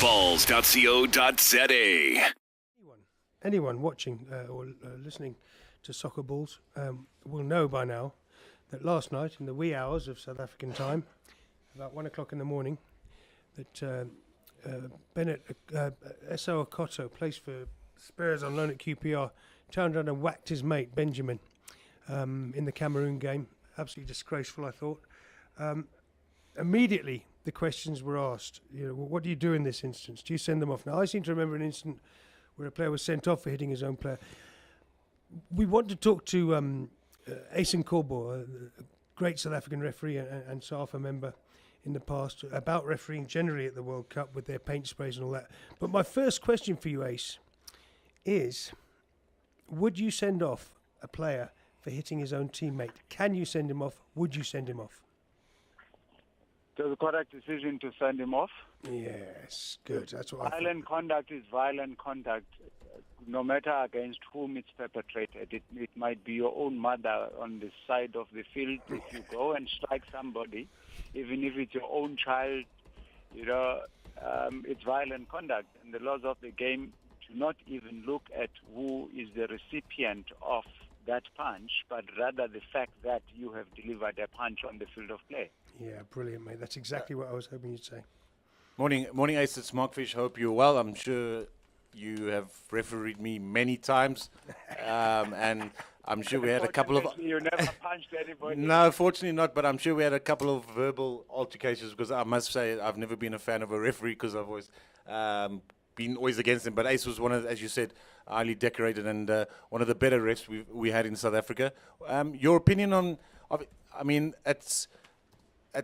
balls.co.za. Anyone watching or listening to Soccer Balls will know by now that last night, in the wee hours of South African time, about 1 o'clock in the morning, that Bennett S.O. Okoto, placed for Spurs on loan at QPR, turned around and whacked his mate Benjamin in the Cameroon game. Absolutely disgraceful, I thought. Immediately, the questions were asked. What do you do in this instance? Do you send them off? Now, I seem to remember an incident where a player was sent off for hitting his own player. We want to talk to Ace Ncobo, a great South African referee and SAFA member in the past, about refereeing generally at the World Cup with their paint sprays and all that. But my first question for you, Ace, is would you send off a player for hitting his own teammate? Can you send him off? Would you send him off? So the correct decision to send him off? Yes, good. That's what Violent conduct is violent conduct, no matter against whom it's perpetrated. It might be your own mother on the side of the field. If you go and strike somebody, even if it's your own child, it's violent conduct. And the laws of the game do not even look at who is the recipient of that punch, but rather the fact that you have delivered a punch on the field of play. Yeah, brilliant, mate. That's exactly what I was hoping you'd say. Morning, Ace. It's Mark Fish. Hope you're well. I'm sure you have refereed me many times, and I'm sure we had a couple of. You never punched anybody. No, fortunately not. But I'm sure we had a couple of verbal altercations, because I must say I've never been a fan of a referee, because I've always been against him. But Ace was one of, as you said, highly decorated and one of the better refs we had in South Africa. Your opinion on? I mean, it's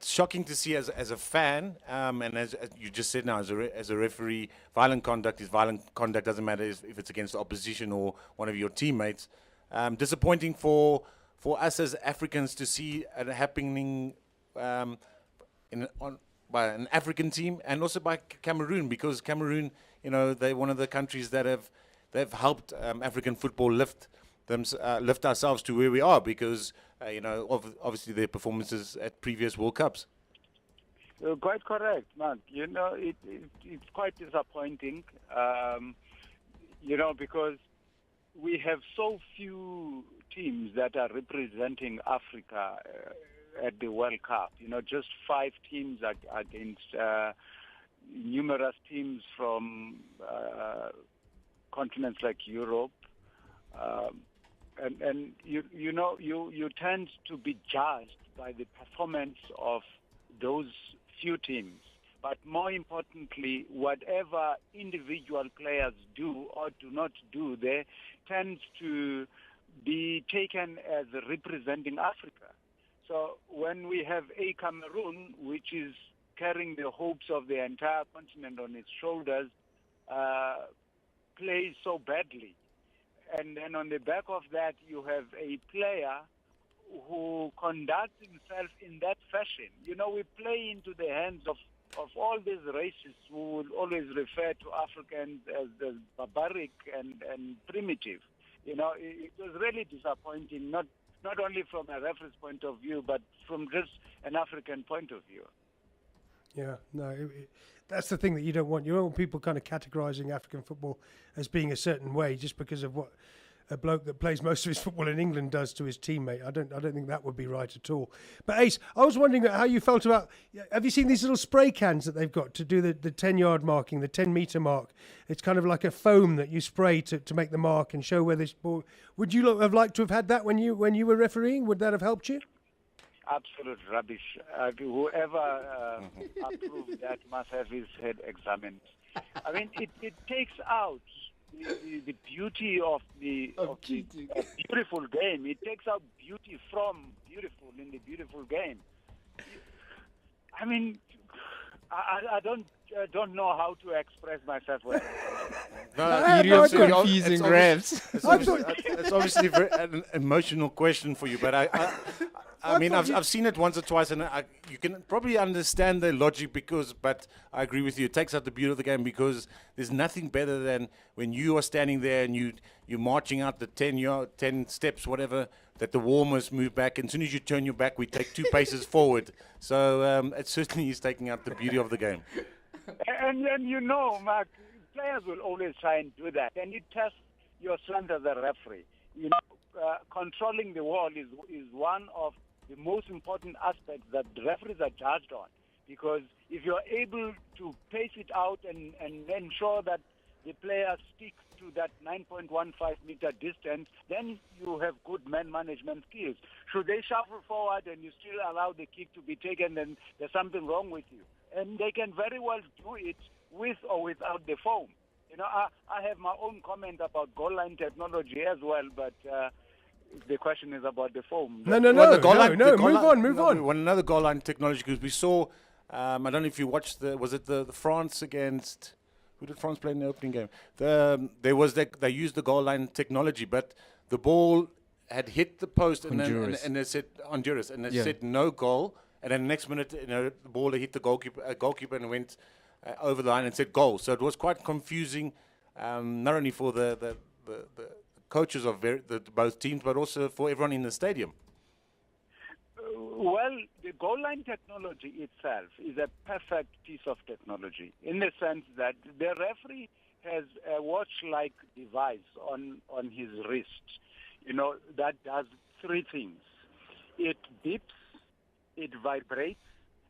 shocking to see as a fan, and as you just said now, as a referee, violent conduct is violent conduct. Doesn't matter if it's against the opposition or one of your teammates. Disappointing for us as Africans to see it happening by an African team, and also by Cameroon, because Cameroon, they're one of the countries that they've helped African football lift ourselves to where we are, because obviously their performances at previous World Cups. You're quite correct, Mark. It's quite disappointing, because we have so few teams that are representing Africa at the World Cup. Just 5 teams against numerous teams from continents like Europe. And you tend to be judged by the performance of those few teams. But more importantly, whatever individual players do or do not do, they tend to be taken as representing Africa. So when we have a Cameroon, which is carrying the hopes of the entire continent on its shoulders, plays so badly, and then on the back of that, you have a player who conducts himself in that fashion. We play into the hands of all these racists who will always refer to Africans as barbaric and primitive. It was really disappointing, not only from a referee's point of view, but from just an African point of view. Yeah, no, that's the thing that you don't want. You don't want people kind of categorising African football as being a certain way just because of what a bloke that plays most of his football in England does to his teammate. I don't think that would be right at all. But Ace, I was wondering how you felt about. Have you seen these little spray cans that they've got to do the 10-yard marking, the 10-metre mark? It's kind of like a foam that you spray to make the mark and show where this ball. Would you have liked to have had that when you were refereeing? Would that have helped you? Absolute rubbish. Whoever approved that must have his head examined. I mean, it takes out the beauty of the beautiful game. It takes out beauty from beautiful in the beautiful game. I mean, I don't know how to express myself. You're confusing refs. It's obviously an emotional question for you, but I mean, I've seen it once or twice, and you can probably understand the logic but I agree with you. It takes out the beauty of the game, because there's nothing better than when you are standing there and you're marching out the 10 steps, whatever, that the wall must move back. And as soon as you turn your back, we take 2 paces forward. So it certainly is taking out the beauty of the game. And you know, Mark, players will always try and do that, and it tests your strength as a referee. You know, controlling the wall is one of the most important aspects that the referees are judged on, because if you're able to pace it out and ensure that the player sticks to that 9.15 meter distance, then you have good man management skills. Should they shuffle forward and you still allow the kick to be taken, then there's something wrong with you. And they can very well do it with or without the foam. You know, I have my own comment about goal line technology as well, but the question is about the foam. No, Move on. One another goal line technology, because we saw, I don't know if you watched was it the France against, who did France play in the opening game? They used the goal line technology, but the ball had hit the post and they said Honduras, and they said no goal. And then the next minute, the ball hit the goalkeeper and went over the line and said goal. So it was quite confusing, not only for the coaches of both teams, but also for everyone in the stadium. Well, the goal line technology itself is a perfect piece of technology in the sense that the referee has a watch-like device on his wrist, that does three things. It beeps, it vibrates,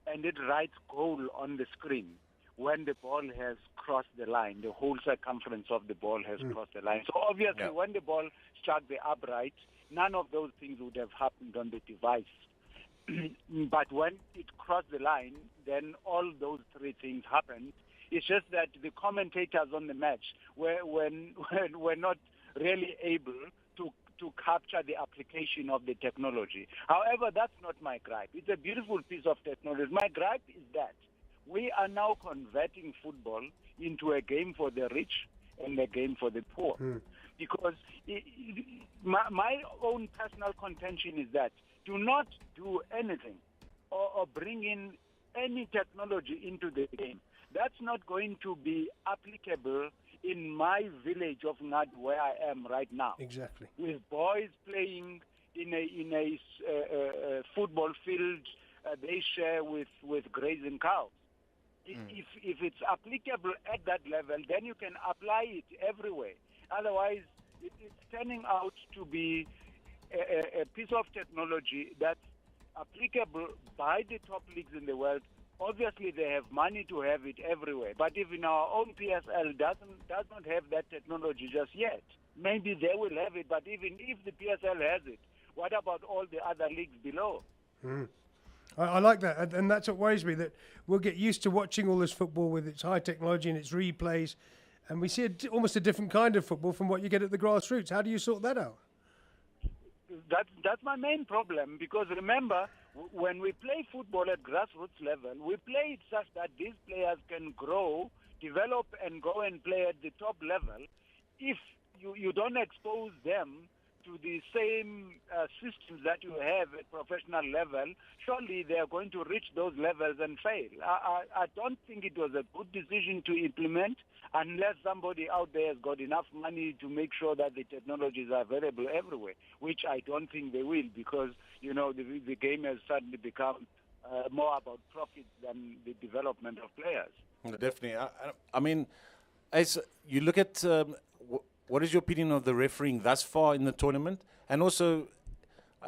and it writes goal on the screen when the ball has crossed the line. The whole circumference of the ball has crossed the line. So obviously when the ball struck the upright, none of those things would have happened on the device. But when it crossed the line, then all those three things happened. It's just that the commentators on the match were not really able to capture the application of the technology. However, that's not my gripe. It's a beautiful piece of technology. My gripe is that we are now converting football into a game for the rich and a game for the poor. Because my own personal contention is that do not do anything or bring in any technology into the game. That's not going to be applicable in my village of Ngad, where I am right now. Exactly. With boys playing in a football field they share with grazing cows. If it's applicable at that level, then you can apply it everywhere. Otherwise, it's turning out to be a piece of technology that's applicable by the top leagues in the world. Obviously, they have money to have it everywhere. But if in our own PSL does not have that technology just yet, maybe they will have it. But even if the PSL has it, what about all the other leagues below? I like that, and that's what worries me, that we'll get used to watching all this football with its high technology and its replays, and we see almost a different kind of football from what you get at the grassroots. How do you sort that out? That's my main problem, because remember, when we play football at grassroots level, we play it such that these players can grow, develop, and go and play at the top level. If you don't expose them to the same systems that you have at professional level, surely they are going to reach those levels and fail. I don't think it was a good decision to implement unless somebody out there has got enough money to make sure that the technologies are available everywhere, which I don't think they will, because, the game has suddenly become more about profit than the development of players. Definitely. I mean, as you look at what is your opinion of the refereeing thus far in the tournament? And also,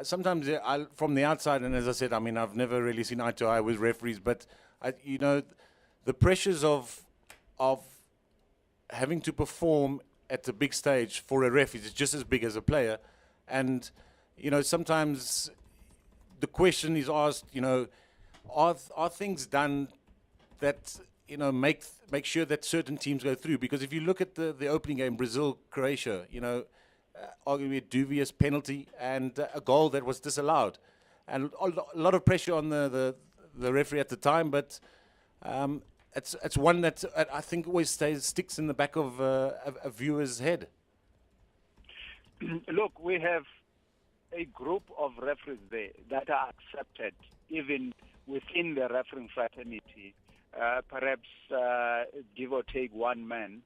sometimes from the outside, and as I said, I mean, I've never really seen eye to eye with referees, but, the pressures of having to perform at the big stage for a ref is just as big as a player. And, sometimes the question is asked, are things done that make sure that certain teams go through? Because if you look at the opening game, Brazil-Croatia, arguably a dubious penalty and a goal that was disallowed. And a lot of pressure on the referee at the time, but it's one that I think always sticks in the back of a viewer's head. Look, we have a group of referees there that are accepted even within the refereeing fraternity. Perhaps give or take one man,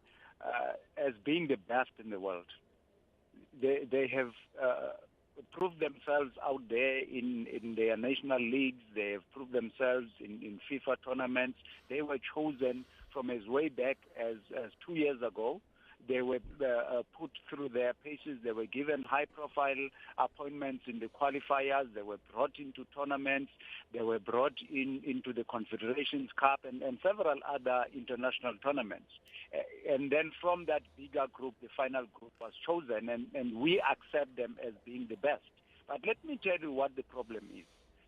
as being the best in the world. They have proved themselves out there in their national leagues. They have proved themselves in FIFA tournaments. They were chosen from as way back as 2 years ago. They were put through their paces. They were given high-profile appointments in the qualifiers. They were brought into tournaments. They were brought into the Confederations Cup and several other international tournaments. And then from that bigger group, the final group was chosen, and we accept them as being the best. But let me tell you what the problem is.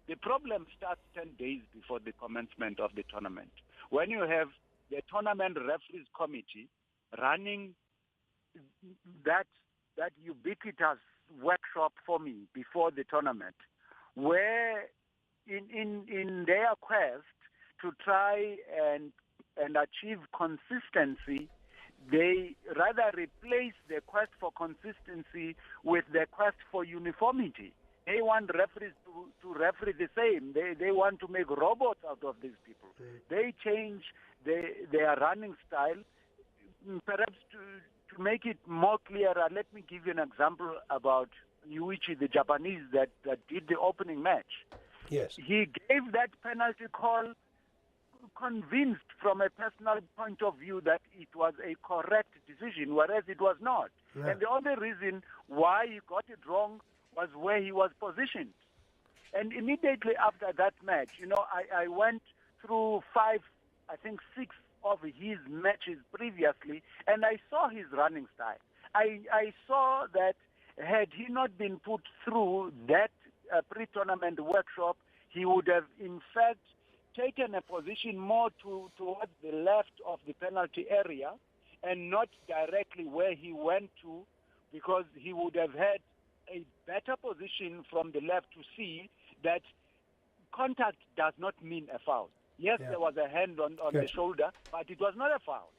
The problem starts 10 days before the commencement of the tournament. When you have the tournament referees committee running that ubiquitous workshop for me before the tournament, where in their quest to try and achieve consistency, they rather replace the quest for consistency with the quest for uniformity. They want referees to referee the same. They want to make robots out of these people. They change their running style. Perhaps to make it more clearer, let me give you an example about Yuichi, the Japanese that did the opening match. Yes. He gave that penalty call convinced from a personal point of view that it was a correct decision, whereas it was not. Yeah. And the only reason why he got it wrong was where he was positioned. And immediately after that match, I went through 6 of his matches previously, and I saw his running style. I saw that had he not been put through that pre-tournament workshop, he would have, in fact, taken a position more towards the left of the penalty area and not directly where he went to, because he would have had a better position from the left to see that contact does not mean a foul. Yes, Yeah. there was a hand on the shoulder, but it was not a foul.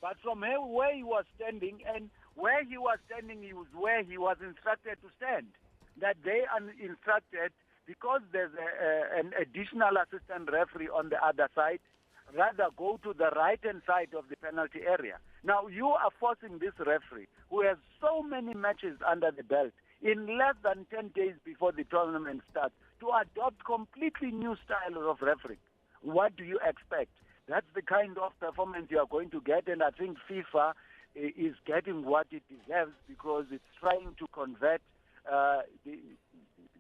But from where he was standing, and where he was standing, he was where he was instructed to stand. That they are instructed, because there's an additional assistant referee on the other side, rather go to the right-hand side of the penalty area. Now, you are forcing this referee, who has so many matches under the belt, in less than 10 days before the tournament starts, to adopt completely new style of refereeing. What do you expect? That's the kind of performance you are going to get, and I think FIFA is getting what it deserves, because it's trying to convert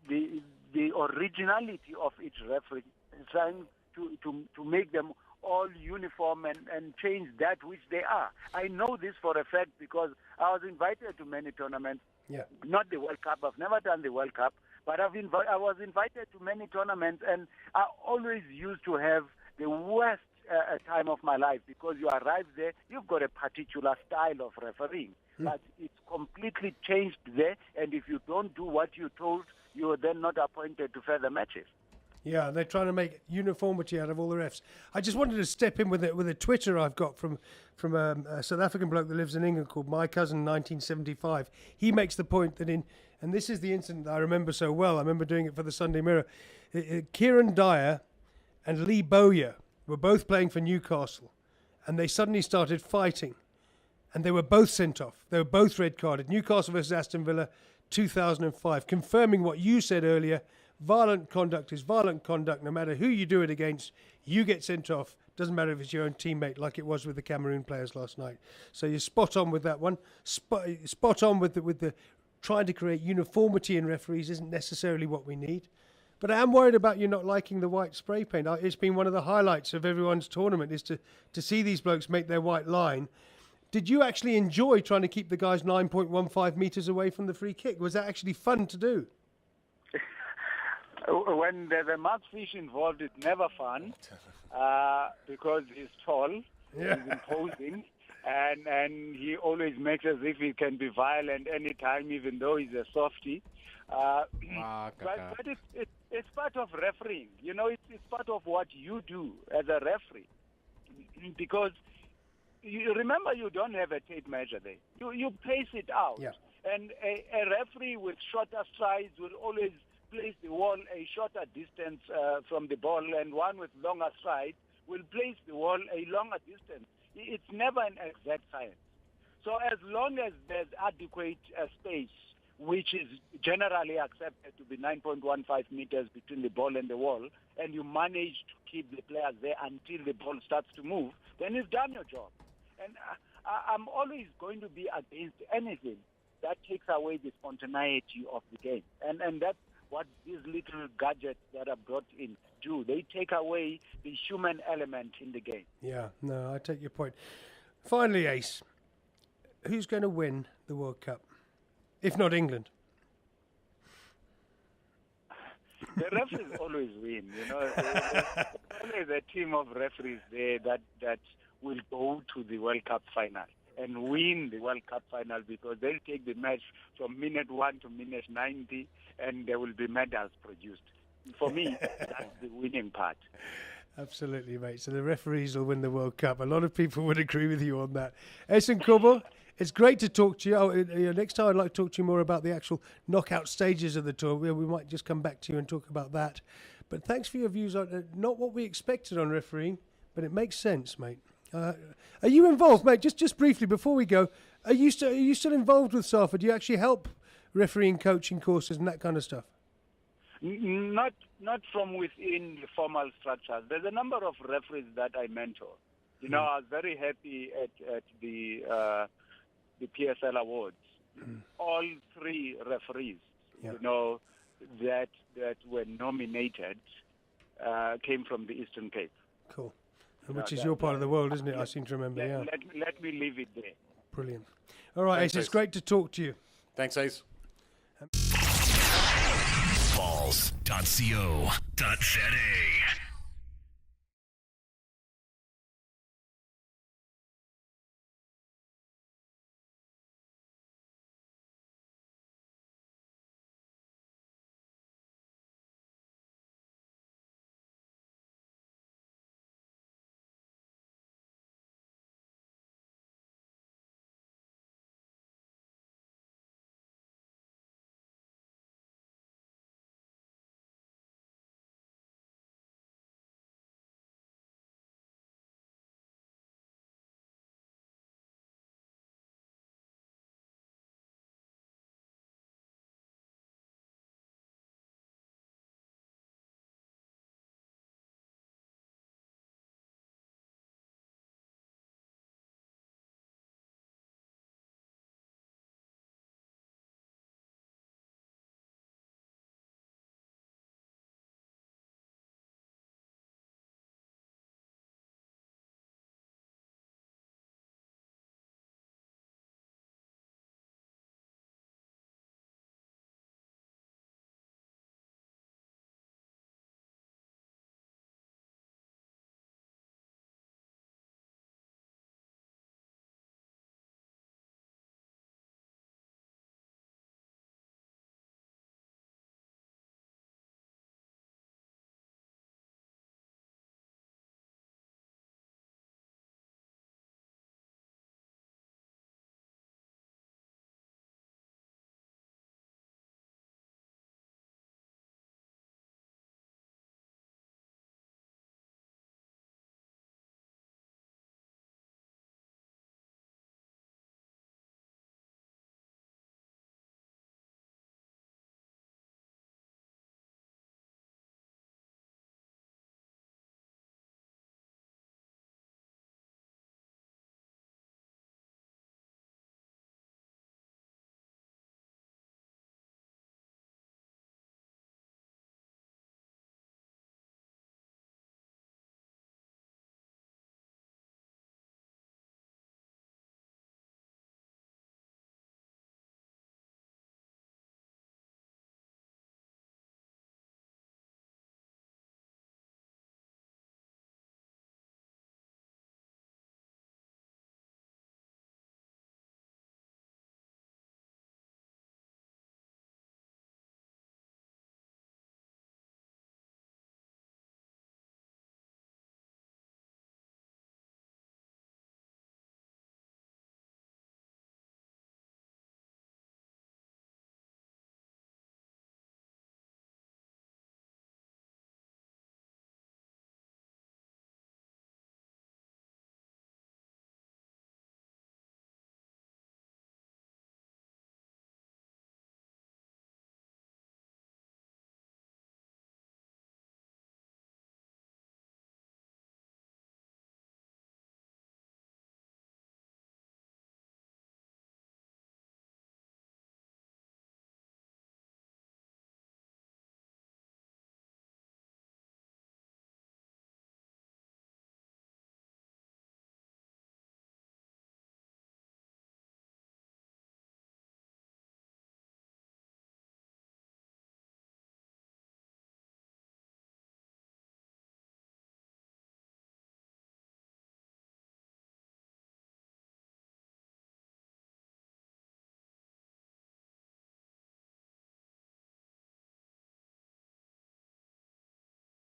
the originality of each referee, trying to make them all uniform and change that which they are. I know this for a fact because I was invited to many tournaments. Yeah. Not the World Cup. I've never done the World Cup, but I was invited to many tournaments, and I always used to have the worst time of my life, because you arrive there, you've got a particular style of refereeing, but it's completely changed there, and if you don't do what you're told, you are then not appointed to further matches. Yeah, they're trying to make uniformity out of all the refs. I just wanted to step in with a Twitter I've got from a South African bloke that lives in England called My Cousin 1975. He makes the point that and this is the incident that I remember so well. I remember doing it for the Sunday Mirror. Kieran Dyer and Lee Bowyer were both playing for Newcastle, and they suddenly started fighting, and they were both sent off. They were both red carded. Newcastle versus Aston Villa, 2005, confirming what you said earlier. Violent conduct is violent conduct. No matter who you do it against, you get sent off. Doesn't matter if it's your own teammate, like it was with the Cameroon players last night. So you're spot on with that one. Spot on with the trying to create uniformity in referees isn't necessarily what we need. But I am worried about you not liking the white spray paint. It's been one of the highlights of everyone's tournament is to see these blokes make their white line. Did you actually enjoy trying to keep the guys 9.15 metres away from the free kick? Was that actually fun to do? When there's a markfish involved, it's never fun because he's tall, he's imposing, and he always makes as if he can be violent anytime, even though he's a softie. But it's part of refereeing. It's part of what you do as a referee, because you remember you don't have a tape measure there. You pace it out, and a referee with shorter strides will always place the wall a shorter distance from the ball, and one with longer strides will place the wall a longer distance. It's never an exact science. So as long as there's adequate space which is generally accepted to be 9.15 meters between the ball and the wall, and you manage to keep the players there until the ball starts to move, then you've done your job. And I'm always going to be against anything that takes away the spontaneity of the game. And that's what these little gadgets that are brought in do. They take away the human element in the game. Yeah, no, I take your point. Finally, Ace, who's going to win the World Cup? If not England. The referees always win, you know. There's always a team of referees there that will go to the World Cup final and win the World Cup final, because they'll take the match from minute 1 to minute 90, and there will be medals produced. For me, that's the winning part. Absolutely, mate. So the referees will win the World Cup. A lot of people would agree with you on that. Ncobo, it's great to talk to you. Next time I'd like to talk to you more about the actual knockout stages of the tour. We might just come back to you and talk about that. But thanks for your views on not what we expected on refereeing, but it makes sense, mate. Are you involved, mate? Just briefly before we go, are you still involved with SAFA? Do you actually help refereeing, coaching courses and that kind of stuff? Not from within the formal structures. There's a number of referees that I mentor. You know, I was very happy at the PSL Awards. All 3 referees, you know, that were nominated came from the Eastern Cape. Cool. Which is your part of the world, isn't it? I seem to remember, yeah. Let me leave it there. Brilliant. All right, Thanks, Ace, it's great to talk to you. Thanks, Ace. Balls.co.za